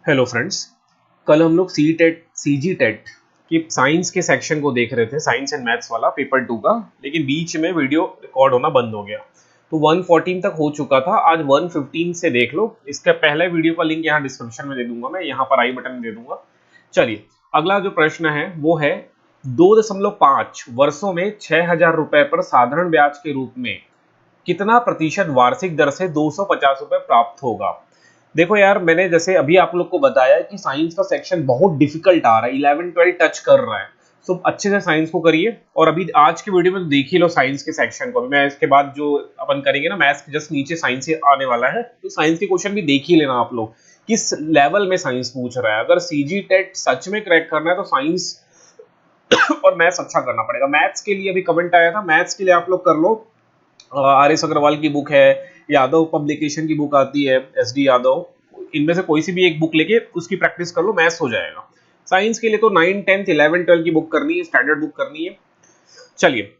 Hello friends. कल हम लोग सी टेट सी जी टेट की साइंस के सेक्शन को देख रहे थे, साइंस एंड मैथ्स वाला पेपर 2 का। लेकिन बीच में वीडियो रिकॉर्ड होना बंद हो गया, तो 114 तक हो चुका था। आज 115 से देख लो। इसका पहले वीडियो का लिंक यहाँ डिस्क्रिप्शन में दे दूंगा, मैं यहाँ पर आई बटन में दे दूंगा। चलिए, अगला जो प्रश्न है वो है 2.5 वर्षों में 6,000 रुपए पर साधारण ब्याज के रूप में कितना प्रतिशत वार्षिक दर से 250 रुपए प्राप्त होगा। देखो यार, मैंने जैसे अभी आप लोग को बताया कि साइंस का सेक्शन बहुत डिफिकल्ट आ रहा है, 11-12 टच कर रहा है। सो अच्छे से साइंस को करिए। और अभी आज की वीडियो में देख ही लो साइंस के सेक्शन को। मैं इसके बाद जो अपन करेंगे ना, मैथ्स के जस्ट नीचे साइंस आने वाला है, तो साइंस के क्वेश्चन भी देख ही लेना आप लोग, किस लेवल में साइंस पूछ रहा है। अगर सीजी टेट सच में क्रैक करना है तो साइंस और मैथ्स अच्छा करना पड़ेगा। मैथ्स के लिए अभी कमेंट आया था, मैथ्स के लिए आप लोग कर लो। आर एस अग्रवाल की बुक है, यादव पब्लिकेशन की बुक आती है, एस डी यादव, इनमें से कोई सी भी एक बुक लेके उसकी प्रैक्टिस कर लो, मैथ्स हो जाएगा। साइंस के लिए तो 9, 10, 11, 12 की बुक करनी है, स्टैंडर्ड बुक करनी है। चलिए,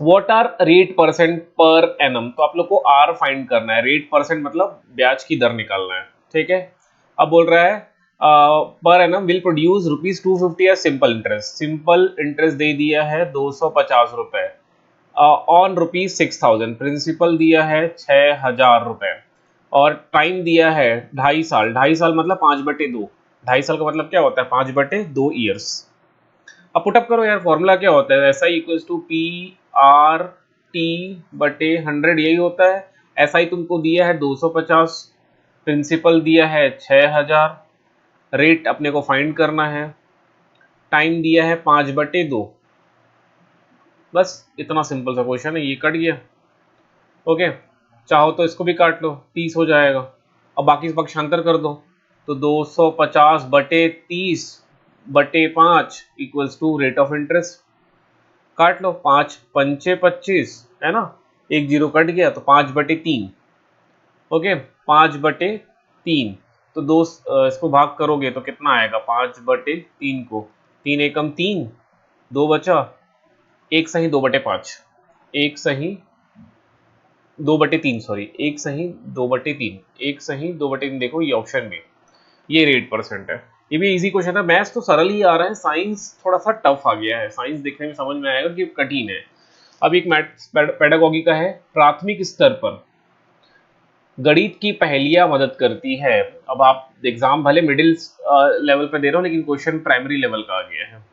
what are rate percent per annum, तो आप लोग को आर फाइंड करना है। रेट परसेंट मतलब ब्याज की दर निकालना है, ठीक है। अब बोल रहा है पर एनम विल प्रोड्यूस ₹250 या सिंपल इंटरेस्ट। सिंपल इंटरेस्ट दे दिया है 250 रुपए ऑन ₹6,000। प्रिंसिपल दिया है 6,000 रुपए और टाइम दिया है 2.5 साल। 2.5 साल मतलब 5/2। 2.5 साल का मतलब क्या होता है? 5/2 ईयर्स। अब पुटअप करो यार, फॉर्मूला क्या होता है? S I equals to PR/T/100, यही होता है। एस आई तुमको दिया है 250, प्रिंसिपल दिया है 6,000, रेट अपने को फाइंड करना है, टाइम दिया है 5/2। बस इतना सिंपल सा क्वेश्चन है, ये कट गया। ओके, चाहो तो इसको भी काट लो, 30 हो जाएगा। अब बाकी पक्षांतर कर दो, तो 250/30/5 equals to rate of interest. काट लो, 5 पंचे 25 है ना, एक जीरो कट गया, तो 5/3। ओके, 5/3। तो इसको भाग करोगे तो कितना आएगा? 5/3 को 3 एकम 3, 2 बचा, एक सही 2/5, एक सही 2/3, सॉरी, एक सही 2/3, एक सही 2/3। देखो ये ऑप्शन में, ये रेट परसेंट है। ये भी इजी क्वेश्चन है। मैथ्स तो सरल ही आ रहा है, साइंस थोड़ा सा टफ आ गया है। साइंस देखने में समझ में आएगा कि कठिन है। अब एक मैथ्स पेडागोगी का है, प्राथमिक स्तर पर गणित की पहेलियां मदद करती है। अब आप एग्जाम भले मिडिल लेवल पे दे रहे हो, लेकिन क्वेश्चन प्राइमरी लेवल का आ गया है।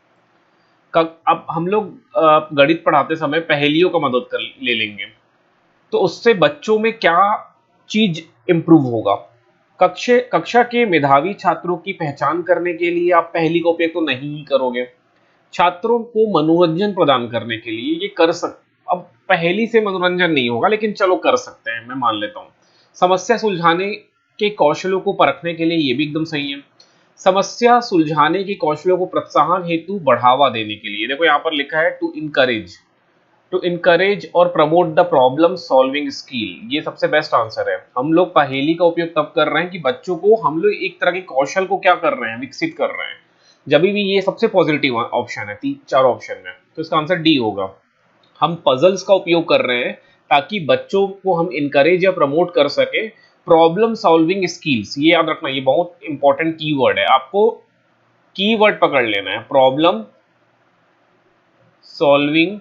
अब हम लोग गणित पढ़ाते समय पहेलियों का मदद कर ले लेंगे, तो उससे बच्चों में क्या चीज इंप्रूव होगा? कक्षा के मेधावी छात्रों की पहचान करने के लिए आप पहेली का उपयोग तो नहीं करोगे। छात्रों को मनोरंजन प्रदान करने के लिए ये कर सक अब पहेली से मनोरंजन नहीं होगा, लेकिन चलो कर सकते हैं, मैं मान लेता हूं। समस्या सुलझाने के कौशलों को परखने के लिए ये भी एकदम सही है। समस्या सुलझाने के कौशलों को प्रोत्साहन हेतु बढ़ावा देने के लिए, देखो यहां पर लिखा है टू इनकरेज और promote the problem solving skill, ये सबसे बेस्ट आंसर है। हम लोग पहेली का उपयोग तब कर रहे हैं कि बच्चों को हम लोग एक तरह के कौशल को क्या कर रहे हैं, विकसित कर रहे हैं। जब भी ये सबसे पॉजिटिव ऑप्शन है 3-4 ऑप्शन में, तो इसका आंसर डी होगा। हम पजल्स का उपयोग कर रहे हैं ताकि बच्चों को हम इनकरेज या प्रमोट कर सके। प्रॉब्लम सॉल्विंग स्किल्स, ये याद रखना, ये बहुत इंपॉर्टेंट कीवर्ड है, आपको कीवर्ड पकड़ लेना है। प्रॉब्लम सॉल्विंग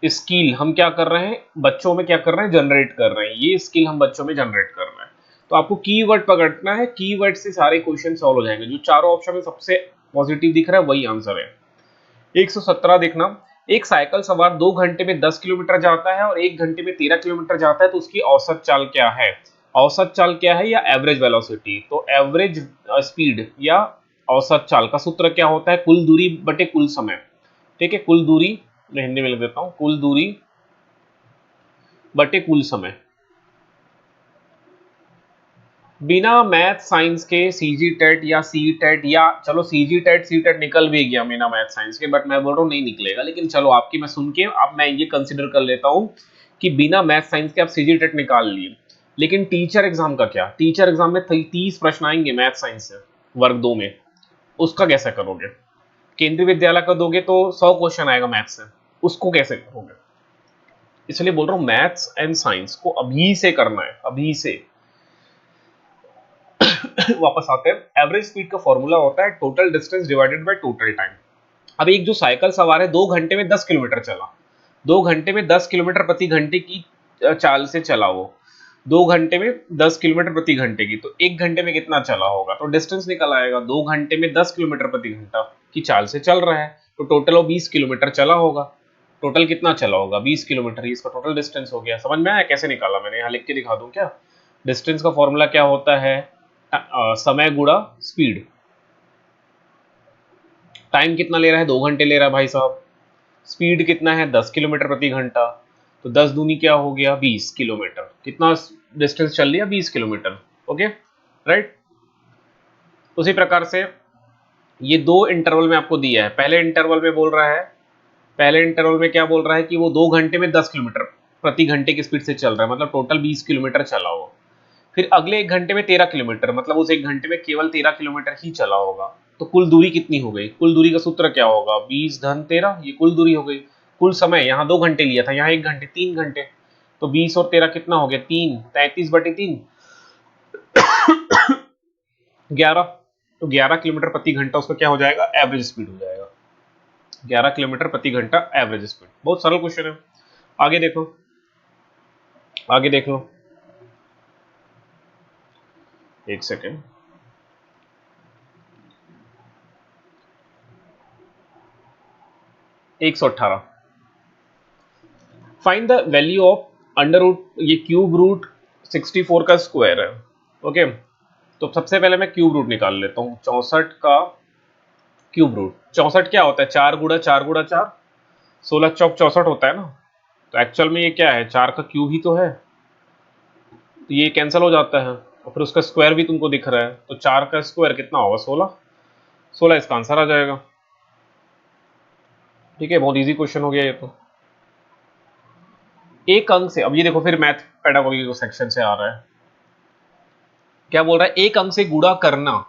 स्किल हम क्या कर रहे हैं, बच्चों में क्या कर रहे हैं, जनरेट कर रहे हैं। ये स्किल हम बच्चों में जनरेट कर रहे हैं, तो आपको कीवर्ड पकड़ना है। कीवर्ड से सारे क्वेश्चन सॉल्व हो जाएंगे। जो चारों ऑप्शन में सबसे पॉजिटिव दिख रहा है वही आंसर है। 117 देखना, एक साइकिल सवार 2 घंटे में 10 किलोमीटर जाता है और 1 घंटे में 13 किलोमीटर जाता है, तो उसकी औसत चाल क्या है? औसत चाल क्या है या एवरेज वेलोसिटी? तो एवरेज स्पीड या औसत चाल का सूत्र क्या होता है? कुल दूरी बटे कुल समय। ठीक है, कुल दूरी, मैं हिंदी में लिख देता हूं, कुल दूरी बटे कुल समय। बिना मैथ साइंस के सीजी टेट या सी टेट, या चलो सीजी टेट सी टेट निकल भी गया बिना मैथ साइंस के, बट मैं बोल रहा हूँ नहीं निकलेगा। लेकिन चलो आपकी मैं सुन के अब मैं ये कंसिडर कर लेता हूँ कि बिना मैथ साइंस के आप सीजी टेट निकाल लिए। लेकिन टीचर एग्जाम का क्या? टीचर एग्जाम में 30 प्रश्न आएंगे मैथ साइंस से, वर्ग 2 में, उसका कैसे करोगे? केंद्रीय विद्यालय का दोगे तो 100 क्वेश्चन आएगा मैथ से, उसको कैसे करोगे? इसलिए बोल रहा हूँ मैथ्स एंड साइंस को अभी से करना है, अभी से। वापस आते हैं। एवरेज स्पीड का फॉर्मूला होता है total distance divided by total time. अब एक जो साइकिल सवार है 2 घंटे में 10 किलोमीटर चला, 2 घंटे में 10 किलोमीटर प्रति घंटे की चाल से चला, वो 2 घंटे में 10 किलोमीटर प्रति घंटे की, तो 1 घंटे में कितना चला होगा, तो डिस्टेंस निकल आएगा। 2 घंटे में 10 किलोमीटर प्रति घंटा की चाल से चल रहा है, तो टोटल वो 20 किलोमीटर चला होगा। टोटल कितना चला होगा, 20 किलोमीटर, इसका टोटल डिस्टेंस हो गया। समझ में आया कैसे निकाला मैंने, यहाँ लिख के दिखा दूं क्या। डिस्टेंस का फॉर्मूला क्या होता है, समय गुणा स्पीड। टाइम कितना ले रहा है, 2 घंटे ले रहा है भाई साहब। स्पीड कितना है, 10 किलोमीटर प्रति घंटा, तो 10 दूनी क्या हो गया, 20 किलोमीटर। कितना डिस्टेंस चल लिया, 20 किलोमीटर। Okay right. उसी प्रकार से ये 2 इंटरवल में आपको दिया है। पहले इंटरवल में बोल रहा है, पहले इंटरवल में क्या बोल रहा है कि वो 2 घंटे में 10 किलोमीटर प्रति घंटे की स्पीड से चल रहा है, मतलब टोटल 20 किलोमीटर चला हो। फिर अगले 1 घंटे में 13 किलोमीटर, मतलब उस 1 घंटे में केवल 13 किलोमीटर ही चला होगा। तो कुल दूरी कितनी हो गई, कुल दूरी का सूत्र क्या होगा, 20 धन 13, ये कुल दूरी हो गई। कुल समय, यहाँ 2 घंटे लिया था, यहाँ 1 घंटे, 3 घंटे, तो 20 और 13 कितना हो गया, 3, 33/3, 11। तो 11 किलोमीटर प्रति घंटा उसका क्या हो जाएगा, एवरेज स्पीड हो जाएगा। 11 किलोमीटर प्रति घंटा एवरेज स्पीड। बहुत सरल क्वेश्चन है। आगे देखो, आगे देख लो, एक सेकेंड। एक 118, find the value of under root, ये क्यूब रूट 64 का स्क्वायर है। ओके, तो सबसे पहले मैं क्यूब रूट निकाल लेता हूँ। 64 का क्यूब रूट, 64 क्या होता है, 4 गुणा 4 गुणा 4, 16 चौक 64 होता है ना। तो एक्चुअल में ये क्या है, 4 का क्यूब ही तो है, तो ये कैंसिल हो जाता है, और फिर उसका स्क्वायर भी तुमको दिख रहा है, तो 4 का स्क्वायर कितना होगा, 16, 16 इसका आंसर आ जाएगा। ठीक है, बहुत इजी क्वेश्चन हो गया ये तो। एक अंक से, अब ये देखो फिर मैथ पेडागोजी को सेक्शन से आ रहा है, क्या बोल रहा है, एक अंक से गुणा करना,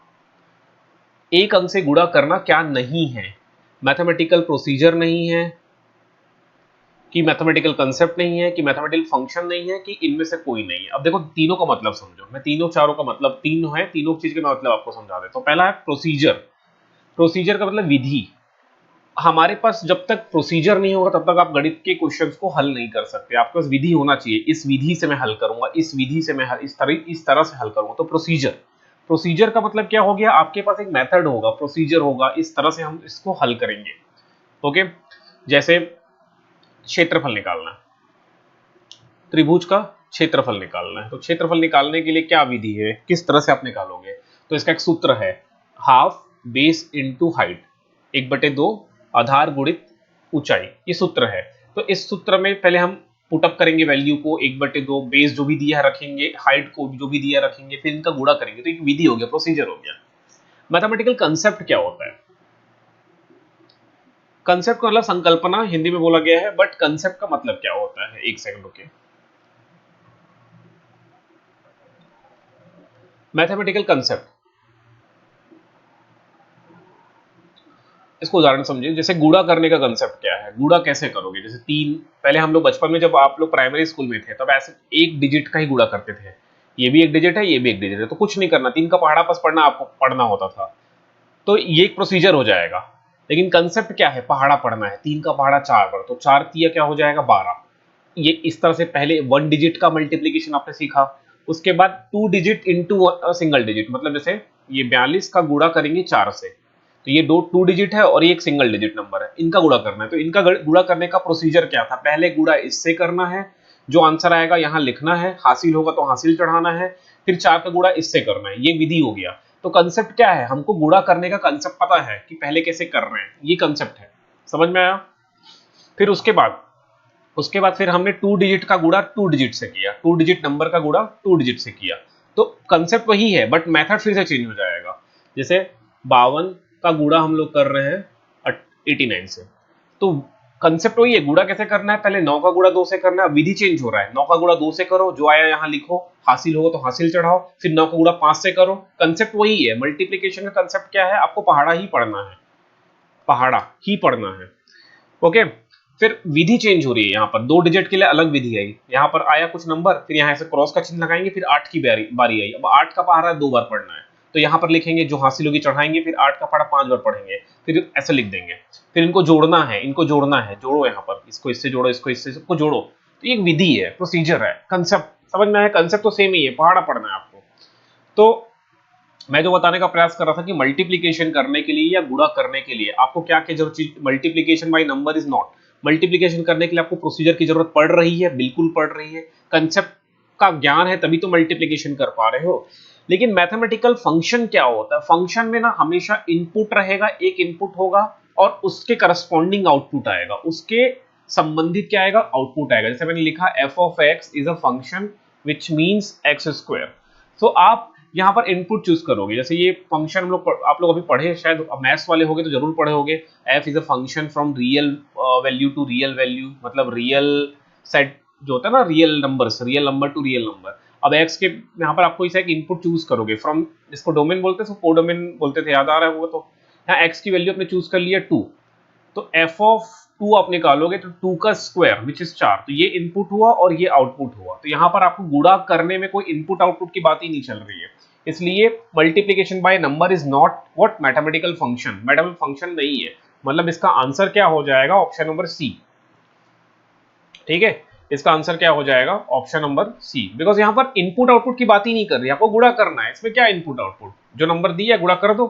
एक अंक से गुणा करना क्या नहीं है, मैथमेटिकल प्रोसीजर नहीं है, कि मैथमेटिकल कंसेप्ट नहीं है, कि मैथमेटिकल फंक्शन नहीं है, कि इनमें से कोई नहीं है। अब देखो तीनों का मतलब समझो, मैं तीनों चारों का मतलब, तीनों है, तीनों चीज के मैं मतलब आपको समझा देता हूं। पहला है प्रोसीजर, प्रोसीजर का मतलब विधि। हमारे पास जब तक प्रोसीजर नहीं होगा तब तक आप गणित के क्वेश्चंस को हल नहीं कर सकते। आपके पास विधि होना चाहिए, इस विधि से मैं हल करूंगा, इस विधि से मैं इस तरह से हल करूंगा, तो प्रोसीजर। प्रोसीजर का मतलब क्या हो गया, आपके पास एक मेथड होगा, प्रोसीजर होगा, इस तरह से हम इसको हल करेंगे। ओके, जैसे क्षेत्रफल निकालना, त्रिभुज का क्षेत्रफल निकालना है, तो क्षेत्रफल निकालने के लिए क्या विधि है, किस तरह से आप निकालोगे, तो इसका एक सूत्र है, हाफ बेस इंटू हाइट, 1/2 आधार गुणित ऊंचाई, ये सूत्र है। तो इस सूत्र में पहले हम पुटअप करेंगे वैल्यू को, 1/2 बेस जो भी दिया है रखेंगे, हाइट को जो भी दिया रखेंगे, फिर इनका गुणा करेंगे, तो एक विधि हो गया, प्रोसीजर हो गया। मैथमेटिकल कंसेप्ट क्या होता है, कंसेप्ट का मतलब संकल्पना हिंदी में बोला गया है, बट कंसेप्ट का मतलब क्या होता है, एक सेकंड रुके। मैथमेटिकल कंसेप्ट, इसको उदाहरण समझिए, जैसे गुणा करने का कंसेप्ट क्या है, गुणा कैसे करोगे, जैसे 3, पहले हम लोग बचपन में जब आप लोग प्राइमरी स्कूल में थे तब ऐसे एक डिजिट का ही गुणा करते थे, ये भी एक डिजिट है, ये भी एक डिजिट है, तो कुछ नहीं करना, 3 का पहाड़ा पास पढ़ना आपको पढ़ना होता था, तो ये एक प्रोसीजर हो जाएगा। लेकिन कंसेप्ट क्या है, पहाड़ा पढ़ना है, 3 का पहाड़ा 4 पर, तो 4 तिया क्या हो जाएगा, 12। ये इस तरह से पहले 1 डिजिट का मल्टीप्लीकेशन आपने सीखा, उसके बाद 2 डिजिट इंटू सिंगल डिजिट, मतलब जैसे ये 42 का गुणा करेंगे 4 से, तो ये 2 डिजिट है और ये एक सिंगल डिजिट नंबर है, इनका गुणा करना है, तो इनका गुणा करने का प्रोसीजर क्या था, पहले गुणा इससे करना है, जो आंसर आएगा यहां लिखना है, हासिल होगा तो हासिल चढ़ाना है, फिर 4 का गुणा इससे करना है, ये विधि हो गया। तो कंसेप्ट क्या है, हमको गुणा करने का कंसेप्ट पता है कि पहले कैसे कर रहे हैं, ये कंसेप्ट है, समझ में आया। फिर उसके बाद फिर हमने 2 डिजिट का गुणा 2 डिजिट से किया, 2 डिजिट नंबर का गुणा 2 डिजिट से किया, तो कंसेप्ट वही है बट मेथड फिर से चेंज हो जाएगा। जैसे 52 का गुणा हम लोग कर रहे हैं 89 से, तो कंसेप्ट वही है, गुणा कैसे करना है, पहले 9 का गुणा 2 से करना है, विधि चेंज हो रहा है, 9 का गुणा 2 से करो, जो आया यहां लिखो, हासिल होगा तो हासिल चढ़ाओ, फिर 9 का गुणा 5 से करो, कंसेप्ट वही है। मल्टीप्लीकेशन का कंसेप्ट क्या है, आपको पहाड़ा ही पढ़ना है, पहाड़ा ही पढ़ना है। ओके, फिर विधि चेंज हो रही है, यहाँ पर 2 डिजिट के लिए अलग विधि आई, यहाँ पर आया कुछ नंबर, फिर यहाँ से क्रॉस का चिन्ह लगाएंगे, फिर 8 की बारी आई, अब 8 का पहाड़ा 2 बार पढ़ना है, तो यहाँ पर लिखेंगे, जो हासिल होगी चढ़ाएंगे, फिर 8 का पढ़ा 5 बार पढ़ेंगे, फिर ऐसे लिख देंगे, फिर इनको जोड़ना है, जोड़ो यहाँ पर, इसको इससे जोड़ो, इसको इससे, सबको जोड़ो। तो ये एक विधि है, प्रोसीजर है, कंसेप्ट समझ में आया? कंसेप्ट तो सेम ही है, पहाड़ा पढ़ना है आपको। तो मैं जो बताने का प्रयास कर रहा था कि मल्टीप्लीकेशन करने के लिए या गुणा करने के लिए आपको क्या क्या जरूरत चीज, multiplication by number is not, multiplication करने के लिए आपको प्रोसीजर की जरूरत पड़ रही है, बिल्कुल पड़ रही है, कंसेप्ट का ज्ञान है तभी तो मल्टीप्लीकेशन कर पा रहे हो। लेकिन मैथमेटिकल फंक्शन क्या होता है? फंक्शन में ना हमेशा इनपुट रहेगा, एक इनपुट होगा और उसके करस्पॉन्डिंग आउटपुट आएगा, उसके संबंधित क्या आएगा? आउटपुट आएगा। जैसे मैंने लिखा F of x is a function which means x square. तो आप यहाँ पर इनपुट चूज करोगे, जैसे ये फंक्शन आप लोग अभी पढ़े, शायद मैथ्स वाले होगे तो जरूर पढ़े होगे, F is a function from real value to real value, मतलब रियल सेट जो होता है ना, real numbers, real number to real number. अब एक्स के यहाँ पर आपको इसे एक इनपुट चूज करोगे फ्रॉम, इसको डोमेन बोलते थे, कोडोमेन बोलते थे, याद आ रहा है वो? तो यहाँ एक्स की वैल्यू आपने चूज कर लिया 2, तो एफ ऑफ 2 आप निकालोगे तो 2 का स्क्वायर विच इज 4, तो ये इनपुट हुआ और ये आउटपुट हुआ। तो यहाँ पर आपको गुणा करने में कोई इनपुट आउटपुट की बात ही नहीं चल रही है, इसलिए multiplication by number is not what mathematical function, mathematical function नहीं है। मतलब इसका आंसर क्या हो जाएगा? Option number C. ठीक है, इसका आंसर क्या हो जाएगा? ऑप्शन नंबर सी, बिकॉज यहाँ पर इनपुट आउटपुट की बात ही नहीं कर रही, आपको गुणा करना है, इसमें क्या इनपुट आउटपुट, जो नंबर दिया गुणा कर दो।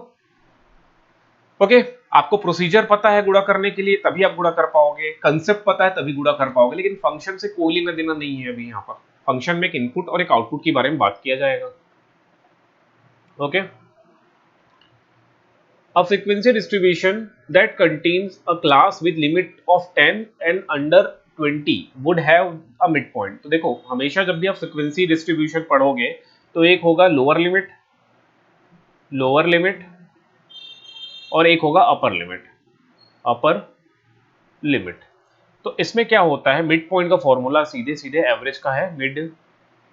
ओके, आपको प्रोसीजर पता है गुणा करने के लिए, तभी आप गुणा कर पाओगे, कंसेप्ट पता है तभी गुणा कर पाओगे, लेकिन फंक्शन से कोई लेना देना नहीं है अभी। यहाँ पर फंक्शन में एक इनपुट और एक आउटपुट के बारे में बात किया जाएगा। Okay, a frequency distribution that contains a class with limit of 10 and under 20 would have a midpoint। तो देखो, हमेशा जब भी आप फ्रीक्वेंसी डिस्ट्रीब्यूशन पढ़ोगे तो एक होगा लोअर लिमिट और एक होगा अपर लिमिट। तो इसमें क्या होता है, मिड पॉइंट का फॉर्मूला सीधे सीधे एवरेज का है, मिड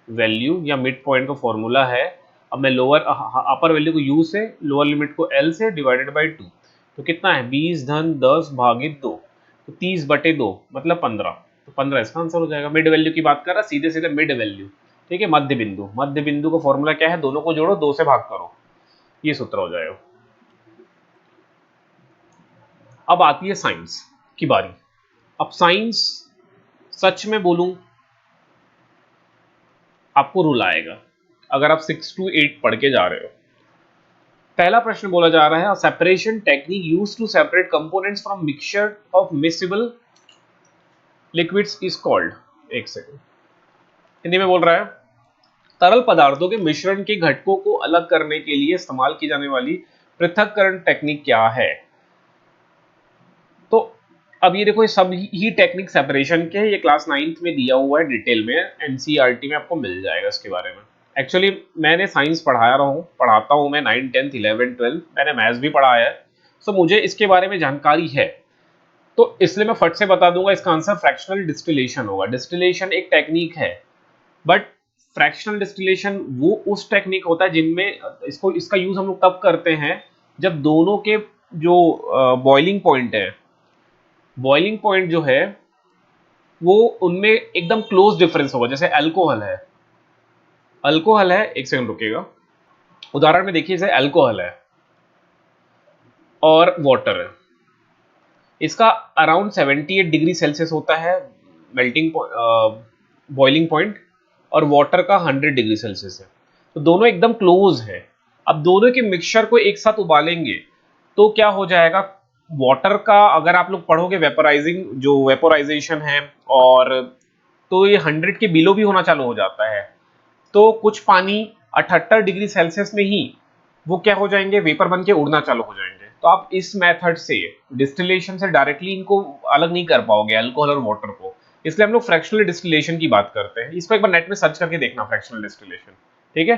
वैल्यू या मिड पॉइंट का फॉर्मूला है। अब मैं अपर वैल्यू को u से, लोअर लिमिट को l से डिवाइडेड बाई 2, तो कितना है 20 धन 10 भागित 2, तो 30 बटे 2 मतलब 15, तो 15 इसका आंसर हो जाएगा। मिड वैल्यू की बात कर रहा, सीधे सीधे मिड वैल्यू। ठीक है, मध्य बिंदु का फॉर्मूला क्या है? दोनों को जोड़ो, 2 से भाग करो, ये सूत्र हो जाएगा। अब आती है साइंस की बारी। अब साइंस, सच में बोलूं, आपको रूल आएगा अगर आप 6 to 8 पढ़ के जा रहे हो। पहला प्रश्न बोला जा रहा है, separation technique used to separate components from mixture of miscible liquids is called. एक सेकंड, हिंदी में बोल रहा है, तरल पदार्थों के मिश्रण के घटकों को अलग करने के लिए इस्तेमाल की जाने वाली पृथक्करण टेक्निक क्या है? तो अब ये देखो, ये सब ही टेक्निक सेपरेशन के, ये क्लास 9th में दिया हुआ है डिटेल में, एनसीईआरटी में आपको मिल जाएगा इसके बारे में। एक्चुअली मैंने साइंस पढ़ाता हूँ मैं 9, 10, 11, 12, मैंने मैथ्स भी पढ़ाया है, सो मुझे इसके बारे में जानकारी है, तो इसलिए मैं फट से बता दूंगा, इसका आंसर फ्रैक्शनल डिस्टिलेशन होगा। डिस्टिलेशन एक टेक्निक है, बट फ्रैक्शनल डिस्टिलेशन वो उस टेक्निक होता है जिनमें इसका यूज हम लोग तब करते हैं जब दोनों के जो बॉइलिंग पॉइंट जो है वो उनमें एकदम क्लोज डिफरेंस होगा। जैसे अल्कोहल है, एक सेकंड रुकेगा, उदाहरण में देखिए, जैसे अल्कोहल है और वाटर है, इसका अराउंड 78 डिग्री सेल्सियस होता है मेल्टिंग बॉइलिंग पॉइंट, और वाटर का 100 डिग्री सेल्सियस है, तो दोनों एकदम क्लोज है। अब दोनों के मिक्सचर को एक साथ उबालेंगे तो क्या हो जाएगा, वाटर का अगर आप लोग पढ़ोगे वेपोराइजेशन है, और तो ये 100 के बिलो भी होना चालू हो जाता है, तो कुछ पानी 78 डिग्री सेल्सियस में ही वो क्या हो जाएंगे, वेपर बन के उड़ना चालू हो जाएंगे। तो आप इस मेथड से, डिस्टिलेशन से डायरेक्टली इनको अलग नहीं कर पाओगे, अल्कोहल और वाटर को, इसलिए हम लोग फ्रैक्शनल डिस्टिलेशन की बात करते हैं। इसको एक बार नेट में सर्च करके देखना, फ्रैक्शनल डिस्टिलेशन। ठीक है,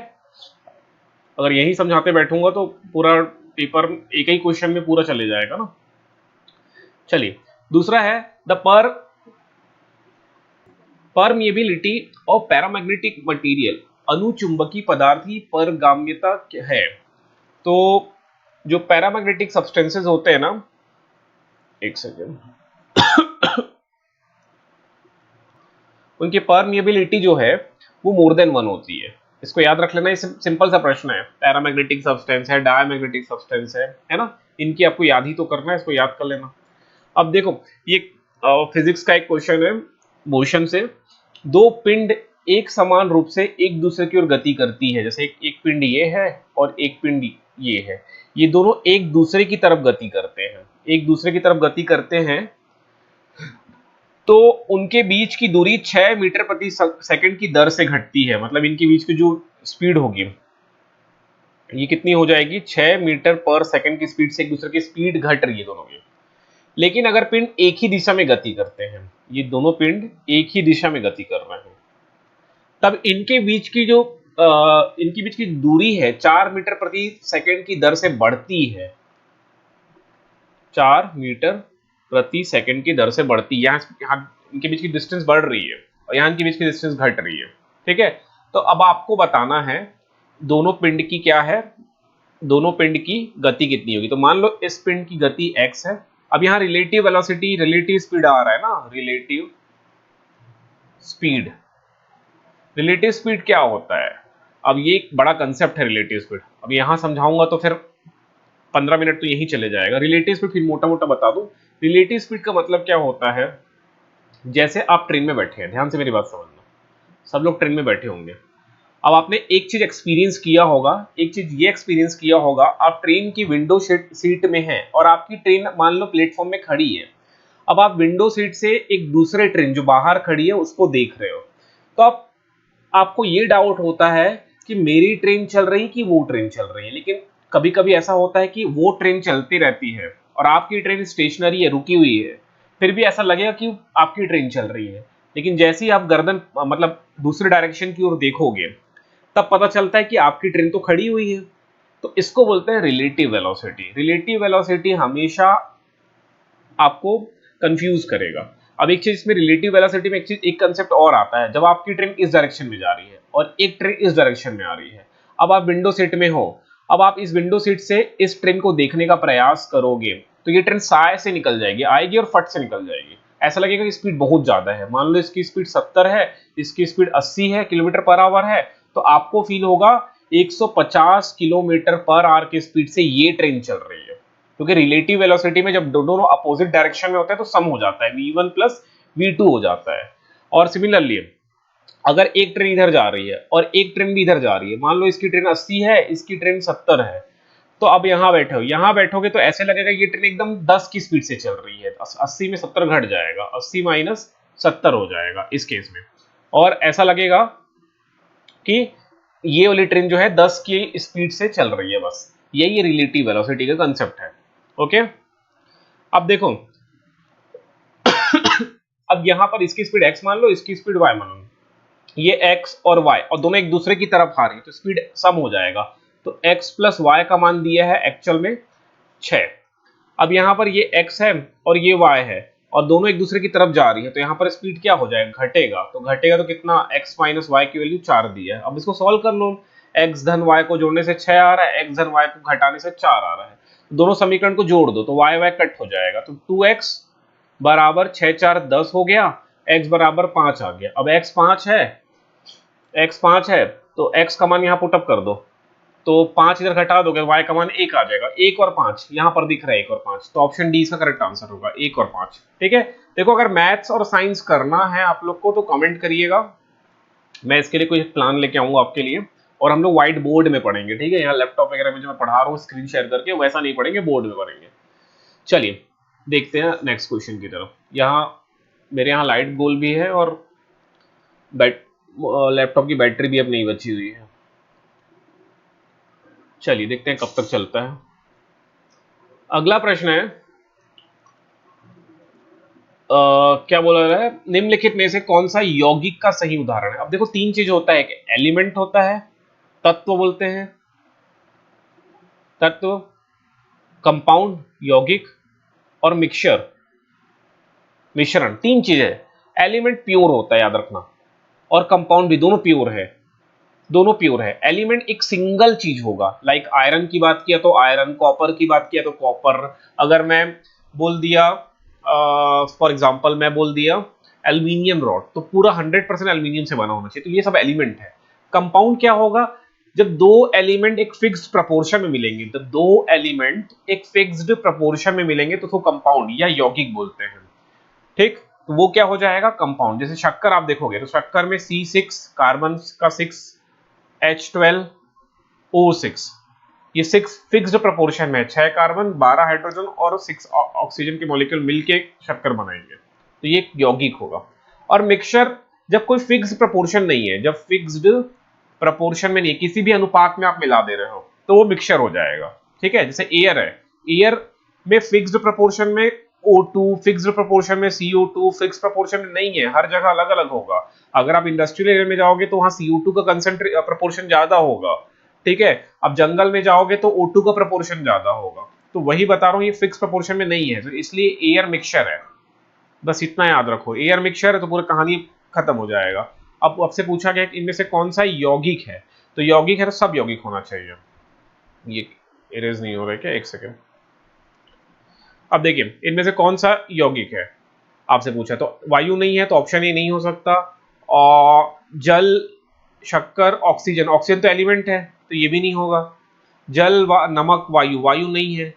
अगर यही समझाते बैठूंगा तो पूरा पेपर एक ही क्वेश्चन में पूरा चले जाएगा ना। चलिए, दूसरा है the permeability of paramagnetic material, अनुचुंबकी पदार्थ की परगाम्यता है। तो जो पैरामैग्नेटिक सब्सटेंसेस होते हैं ना, एक सेकेंड, उनकी परमिएबिलिटी जो है वो मोर देन 1 होती है। इसको याद रख लेना, ये सिंपल सा प्रश्न है। पैरामैग्नेटिक सब्सटेंस है, डायमैग्नेटिक सब्सटेंस है ना, इनकी आपको याद ही तो करना है, इसको याद कर लेना। अब देखो ये फिजिक्स का एक क्वेश्चन है मोशन से। दो पिंड एक समान रूप से एक दूसरे की ओर गति करती है, जैसे एक पिंड ये है और एक पिंड ये है, ये दोनों एक दूसरे की तरफ गति करते हैं, एक दूसरे की तरफ गति करते हैं, तो उनके बीच की दूरी 6 मीटर प्रति सेकंड की दर से घटती है। मतलब इनके बीच की जो स्पीड होगी ये कितनी हो जाएगी, 6 मीटर पर सेकंड की स्पीड से एक दूसरे की स्पीड घट रही है दोनों की। लेकिन अगर पिंड एक ही दिशा में गति करते हैं, ये दोनों पिंड एक ही दिशा में गति कर रहे हैं, तब इनके बीच की दूरी है 4 मीटर प्रति सेकंड की दर से बढ़ती है, 4 मीटर प्रति सेकंड की दर से बढ़ती है। यहाँ इनके बीच की डिस्टेंस बढ़ रही है और यहाँ इनके बीच की डिस्टेंस घट रही है। ठीक है, तो अब आपको बताना है दोनों पिंड की क्या है, दोनों पिंड की गति कितनी होगी। तो मान लो इस पिंड की गति x है। अब यहाँ रिलेटिव वेलोसिटी, रिलेटिव स्पीड आ रहा है ना, रिलेटिव स्पीड, रिलेटिव स्पीड क्या होता है, अब ये एक बड़ा कंसेप्ट है रिलेटिव स्पीड। अब यहां समझाऊंगा तो फिर 15 मिनट तो यही चले जाएगा। रिलेटिव स्पीड फिर मोटा मोटा बता दूं। रिलेटिव स्पीड का मतलब क्या होता है, जैसे आप ट्रेन में बैठे हैं, ध्यान से मेरी बात समझना, सब लोग ट्रेन में बैठे होंगे। अब आपने एक चीज एक्सपीरियंस किया होगा, एक चीज ये एक्सपीरियंस किया होगा, आप ट्रेन की विंडो सीट में हैं और आपकी ट्रेन मान लो प्लेटफॉर्म में खड़ी है। अब आप विंडो सीट से एक दूसरे ट्रेन जो बाहर खड़ी है उसको देख रहे हो, तो आपको ये डाउट होता है कि मेरी ट्रेन चल रही कि वो ट्रेन चल रही है। लेकिन कभी कभी ऐसा होता है कि वो ट्रेन चलती रहती है और आपकी ट्रेन स्टेशनरी है, रुकी हुई है, फिर भी ऐसा लगेगा कि आपकी ट्रेन चल रही है। लेकिन जैसे ही आप गर्दन मतलब दूसरे डायरेक्शन की ओर देखोगे तब पता चलता है कि आपकी ट्रेन तो खड़ी हुई है। तो इसको बोलते हैं रिलेटिव वेलोसिटी। रिलेटिव वेलोसिटी हमेशा आपको कंफ्यूज करेगा। अब एक चीज इसमें रिलेटिव वेलोसिटी में एक कंसेप्ट और आता है, जब आपकी ट्रेन इस डायरेक्शन में जा रही है और एक ट्रेन इस डायरेक्शन में आ रही है, अब आप विंडो सीट में हो, अब आप इस विंडो सीट से इस ट्रेन को देखने का प्रयास करोगे तो ये ट्रेन साय से निकल जाएगी, आएगी और फट से निकल जाएगी। ऐसा लगेगा कि स्पीड बहुत ज्यादा है, मान लो इसकी स्पीड 70 है, इसकी स्पीड 80 है किलोमीटर पर आवर है, तो आपको फील होगा 150 किलोमीटर पर आवर की स्पीड से ये ट्रेन चल रही है। क्योंकि रिलेटिव वेलोसिटी में जब दोनों अपोजिट डायरेक्शन में होते हैं तो सम हो जाता है, v1 प्लस v2 हो जाता है। और सिमिलरली अगर एक ट्रेन इधर जा रही है और एक ट्रेन भी इधर जा रही है, मान लो इसकी ट्रेन 80 है, इसकी ट्रेन 70 है, तो अब यहां बैठोगे तो ऐसे लगेगा ये ट्रेन एकदम 10 की स्पीड से चल रही है, 80 में 70 घट जाएगा, 80 माइनस 70 हो जाएगा इस केस में। और ऐसा लगेगा कि ये वाली ट्रेन जो है 10 की स्पीड से चल रही है, बस यही रिलेटिव वेलोसिटी का कंसेप्ट है। ओके, अब देखो अब यहां पर इसकी स्पीड x मान लो, इसकी स्पीड y मान लो, ये x और y और दोनों एक दूसरे की तरफ आ रही है तो स्पीड सम हो जाएगा। तो x प्लस y का मान दिया है एक्चुअल में 6। अब यहां पर ये x है और ये y है और दोनों एक दूसरे की तरफ जा रही है, तो यहां पर स्पीड क्या हो जाएगा, घटेगा। तो घटेगा तो कितना, x माइनस y की वैल्यू 4 दी है। अब इसको सॉल्व कर लो, x धन y को जोड़ने से 6 आ रहा है, x धन y को घटाने से 4 आ रहा है, दोनों समीकरण को जोड़ दो तो y y कट हो जाएगा। तो 2x बराबर 6 4 10 हो गया, x बराबर 5 आ गया। अब x 5 है तो x का मान यहाँ पुटअप कर दो, तो 5 इधर घटा दोगे y का मान 1 आ जाएगा। 1 और 5 यहाँ पर दिख रहा है, 1 और 5, तो ऑप्शन डी इसका करेक्ट आंसर होगा, 1 और 5। ठीक है, देखो अगर मैथ्स और साइंस करना है आप लोग को तो कमेंट करिएगा, मैं इसके लिए कोई प्लान लेके आऊंगा आपके लिए, और हम लोग व्हाइट बोर्ड में पढ़ेंगे। ठीक है, यहाँ लैपटॉप वगैरह में जो मैं पढ़ा रहा हूँ स्क्रीन शेयर करके वैसा नहीं पढ़ेंगे, बोर्ड में पढ़ेंगे। चलिए देखते हैं नेक्स्ट क्वेश्चन की तरफ। यहाँ मेरे यहाँ लाइट गोल भी है और लैपटॉप की बैटरी भी अब नहीं बची हुई है। चलिए देखते हैं कब तक चलता है। अगला प्रश्न है क्या बोला रहा है, निम्नलिखित में से कौन सा यौगिक का सही उदाहरण है। अब देखो तीन चीज होता है, कि एलिमेंट होता है, तत्व बोलते हैं, तत्व, कंपाउंड यौगिक, और मिक्सचर मिश्रण, तीन चीजें। एलिमेंट प्योर होता है याद रखना, और कंपाउंड भी, दोनों प्योर है, दोनों प्योर है। एलिमेंट एक सिंगल चीज होगा, लाइक आयरन की बात किया तो आयरन, कॉपर की बात किया तो कॉपर। अगर मैं बोल दिया फॉर एग्जांपल मैं बोल दिया एल्यूमिनियम रॉड, तो पूरा 100% एल्यूमिनियम से बना होना चाहिए, तो ये सब एलिमेंट है। कंपाउंड क्या होगा, जब दो एलिमेंट एक फिक्स्ड प्रपोर्शन में मिलेंगे, जब दो एलिमेंट एक फिक्स्ड प्रपोर्शन में मिलेंगे तो उसको कंपाउंड या यौगिक बोलते हैं। ठीक, तो वो क्या हो जाएगा, कंपाउंड। जैसे शक्कर आप देखोगे तो शक्कर में C6 कार्बन का 6 H12O6, ये 6 फिक्स्ड प्रोपोर्शन में है, 6 कार्बन 12 हाइड्रोजन और 6 ऑक्सीजन के मॉलिक्यूल मिलके शक्कर बनाएंगे, तो ये यौगिक होगा। और मिक्सचर जब कोई फिक्स्ड प्रोपोर्शन नहीं है, जब फिक्स्ड प्रोपोर्शन में नहीं है, किसी भी अनुपात में आप मिला दे रहे हो तो वो मिक्सचर हो जाएगा। ठीक है, जैसे एयर है, एयर में फिक्स्ड प्रोपोर्शन में O2, फिक्स्ड प्रोपोर्शन में CO2, फिक्स्ड प्रोपोर्शन में नहीं है, हर जगह अलग अलग होगा। अगर आप इंडस्ट्रियल एरिया में जाओगे तो वहां CO2 का कंसेंट्रेट प्रोपोर्शन ज्यादा होगा। ठीक है, अब जंगल में जाओगे तो O2 का प्रोपोर्शन ज्यादा होगा। तो वही बता रहा हूँ, ये फिक्स प्रोपोर्शन में नहीं है, तो इसलिए एयर मिक्सचर है। बस इतना याद रखो, एयर मिक्सचर है तो पूरी कहानी खत्म हो जाएगा। अब आपसे पूछा गया कि इनमें से कौन सा यौगिक है, तो यौगिक है तो सब यौगिक होना चाहिए। ये इरेज नहीं हो रहा है क्या, एक सेकेंड। अब देखिए इनमें से कौन सा यौगिक है आपसे पूछा, तो वायु नहीं है तो ऑप्शन ए नहीं हो सकता, और जल, शक्कर, ऑक्सीजन, ऑक्सीजन तो एलिमेंट है तो ये भी नहीं होगा। जल, नमक, वायु, वायु नहीं है।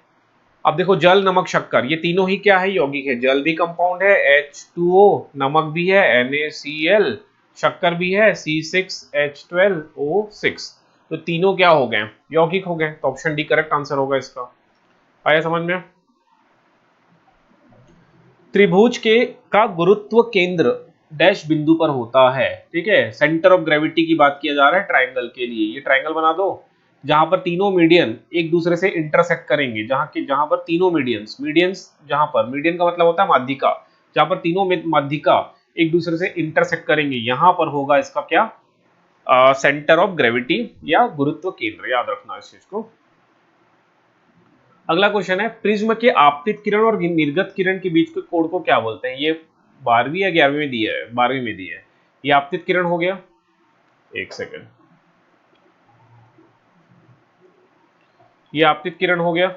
अब देखो जल, नमक, शक्कर, ये तीनों ही क्या है, यौगिक है। जल भी कंपाउंड है H2O, नमक भी है NaCl, शक्कर भी है C6H12O6, तो तीनों क्या हो गए, यौगिक हो गए। तो ऑप्शन डी करेक्ट आंसर होगा इसका। आया समझ में। त्रिभुज के का गुरुत्व केंद्र डैश बिंदु पर होता है। ठीक है, सेंटर ऑफ ग्रेविटी की बात किया जा रहा है ट्राइंगल के लिए। ये ट्राइंगल बना दो जहां पर तीनों मीडियन एक दूसरे से इंटरसेक्ट करेंगे, जहां पर तीनों मीडियंस, जहां पर मीडियन का मतलब होता है माध्यिका, जहां पर तीनों माध्यिका एक दूसरे से इंटरसेक्ट करेंगे, यहां पर होगा इसका क्या, सेंटर ऑफ ग्रेविटी या गुरुत्व केंद्र। याद रखना इस चीज को। अगला क्वेश्चन है, प्रिज्म के आपतित किरण और निर्गत किरण के बीच के कोण को क्या बोलते हैं। ये 12वीं या 11वीं में दिया है, 12वीं में दिया है। ये आपतित किरण हो गया, एक सेकेंड, ये आपतित किरण हो गया,